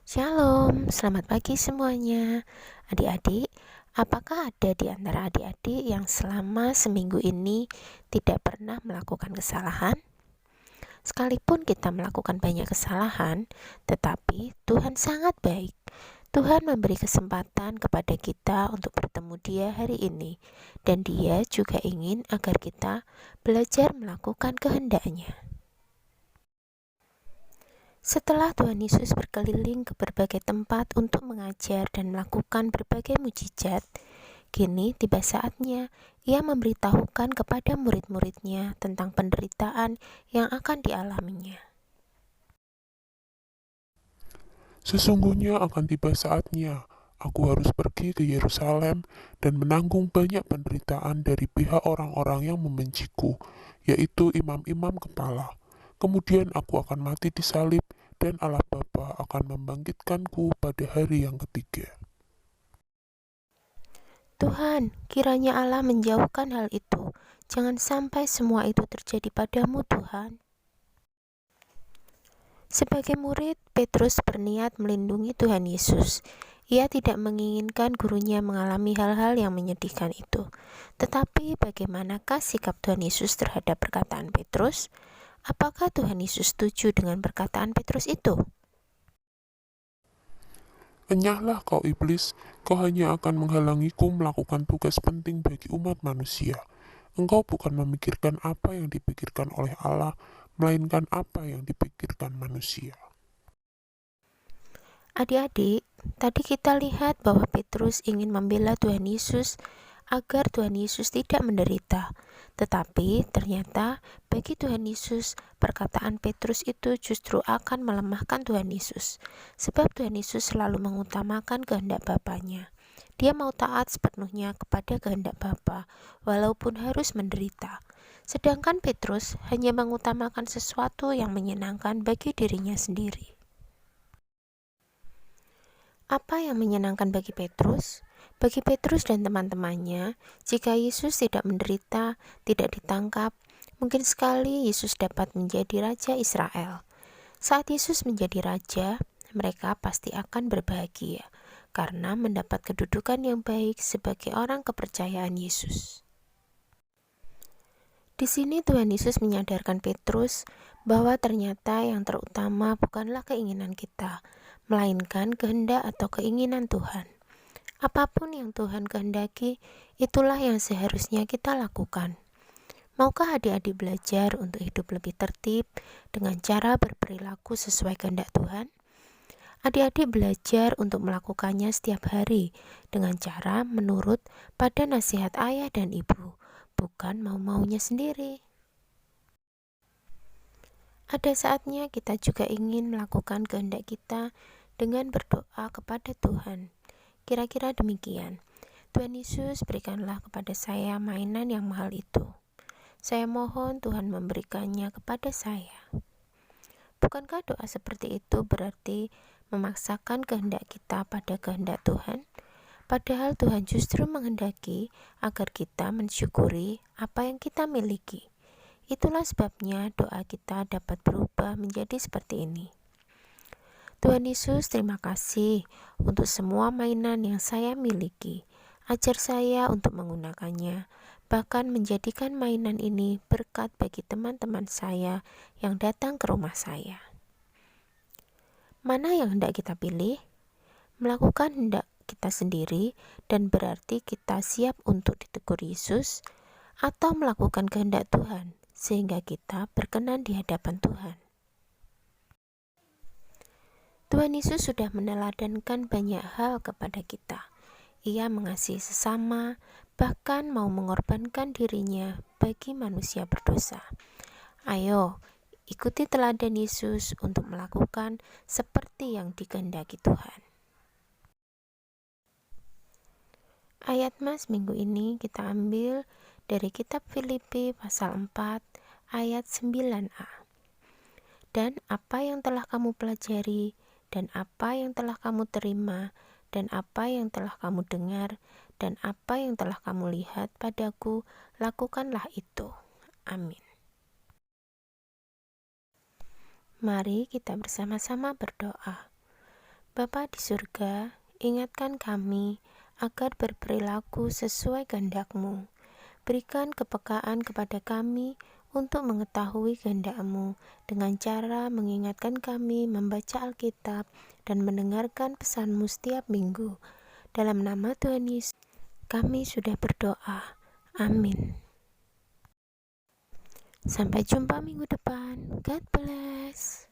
Shalom, selamat pagi semuanya. Adik-adik, apakah ada di antara adik-adik yang selama seminggu ini tidak pernah melakukan kesalahan? Sekalipun kita melakukan banyak kesalahan, tetapi Tuhan sangat baik. Tuhan memberi kesempatan kepada kita untuk bertemu Dia hari ini, dan Dia juga ingin agar kita belajar melakukan kehendak-Nya. Setelah Tuhan Yesus berkeliling ke berbagai tempat untuk mengajar dan melakukan berbagai mujizat, kini tiba saatnya Ia memberitahukan kepada murid-muridnya tentang penderitaan yang akan dialaminya. Sesungguhnya akan tiba saatnya aku harus pergi ke Yerusalem dan menanggung banyak penderitaan dari pihak orang-orang yang membenciku, yaitu imam-imam kepala. Kemudian aku akan mati disalib dan Allah Bapa akan membangkitkanku pada hari yang ketiga. Tuhan, kiranya Allah menjauhkan hal itu. Jangan sampai semua itu terjadi padamu, Tuhan. Sebagai murid, Petrus berniat melindungi Tuhan Yesus. Ia tidak menginginkan gurunya mengalami hal-hal yang menyedihkan itu. Tetapi bagaimanakah sikap Tuhan Yesus terhadap perkataan Petrus? Apakah Tuhan Yesus setuju dengan perkataan Petrus itu? Enyahlah kau iblis, kau hanya akan menghalangiku melakukan tugas penting bagi umat manusia. Engkau bukan memikirkan apa yang dipikirkan oleh Allah, melainkan apa yang dipikirkan manusia. Adik-adik, tadi kita lihat bahwa Petrus ingin membela Tuhan Yesus agar Tuhan Yesus tidak menderita. Tetapi ternyata bagi Tuhan Yesus, perkataan Petrus itu justru akan melemahkan Tuhan Yesus. Sebab Tuhan Yesus selalu mengutamakan kehendak Bapanya. Dia mau taat sepenuhnya kepada kehendak Bapa, walaupun harus menderita. Sedangkan Petrus hanya mengutamakan sesuatu yang menyenangkan bagi dirinya sendiri. Apa yang menyenangkan bagi Petrus? Bagi Petrus dan teman-temannya, jika Yesus tidak menderita, tidak ditangkap, mungkin sekali Yesus dapat menjadi Raja Israel. Saat Yesus menjadi Raja, mereka pasti akan berbahagia karena mendapat kedudukan yang baik sebagai orang kepercayaan Yesus. Di sini Tuhan Yesus menyadarkan Petrus bahwa ternyata yang terutama bukanlah keinginan kita, melainkan kehendak atau keinginan Tuhan. Apapun yang Tuhan kehendaki, itulah yang seharusnya kita lakukan. Maukah adik-adik belajar untuk hidup lebih tertib dengan cara berperilaku sesuai kehendak Tuhan? Adik-adik belajar untuk melakukannya setiap hari dengan cara menurut pada nasihat ayah dan ibu, bukan mau-maunya sendiri. Ada saatnya kita juga ingin melakukan kehendak kita dengan berdoa kepada Tuhan. Kira-kira demikian. Tuhan Yesus, berikanlah kepada saya mainan yang mahal itu. Saya mohon Tuhan memberikannya kepada saya. Bukankah doa seperti itu berarti memaksakan kehendak kita pada kehendak Tuhan? Padahal Tuhan justru menghendaki agar kita mensyukuri apa yang kita miliki. Itulah sebabnya doa kita dapat berubah menjadi seperti ini. Tuhan Yesus, terima kasih untuk semua mainan yang saya miliki. Ajar saya untuk menggunakannya, bahkan menjadikan mainan ini berkat bagi teman-teman saya yang datang ke rumah saya. Mana yang hendak kita pilih? Melakukan hendak kita sendiri dan berarti kita siap untuk ditegur Yesus, atau melakukan kehendak Tuhan sehingga kita berkenan di hadapan Tuhan. Tuhan Yesus sudah meneladankan banyak hal kepada kita. Ia mengasihi sesama, bahkan mau mengorbankan dirinya bagi manusia berdosa. Ayo, ikuti teladan Yesus untuk melakukan seperti yang dikehendaki Tuhan. Ayat Mas minggu ini kita ambil dari kitab Filipi pasal 4 ayat 9a. Dan apa yang telah kamu pelajari, dan apa yang telah kamu terima, dan apa yang telah kamu dengar, dan apa yang telah kamu lihat padaku, lakukanlah itu. Amin. Mari kita bersama-sama berdoa. Bapa di surga, ingatkan kami agar berperilaku sesuai kehendak-Mu. Berikan kepekaan kepada kami untuk mengetahui kehendak-Mu dengan cara mengingatkan kami membaca Alkitab dan mendengarkan pesan-Mu setiap minggu. Dalam nama Tuhan Yesus, kami sudah berdoa. Amin. Sampai jumpa minggu depan. God bless.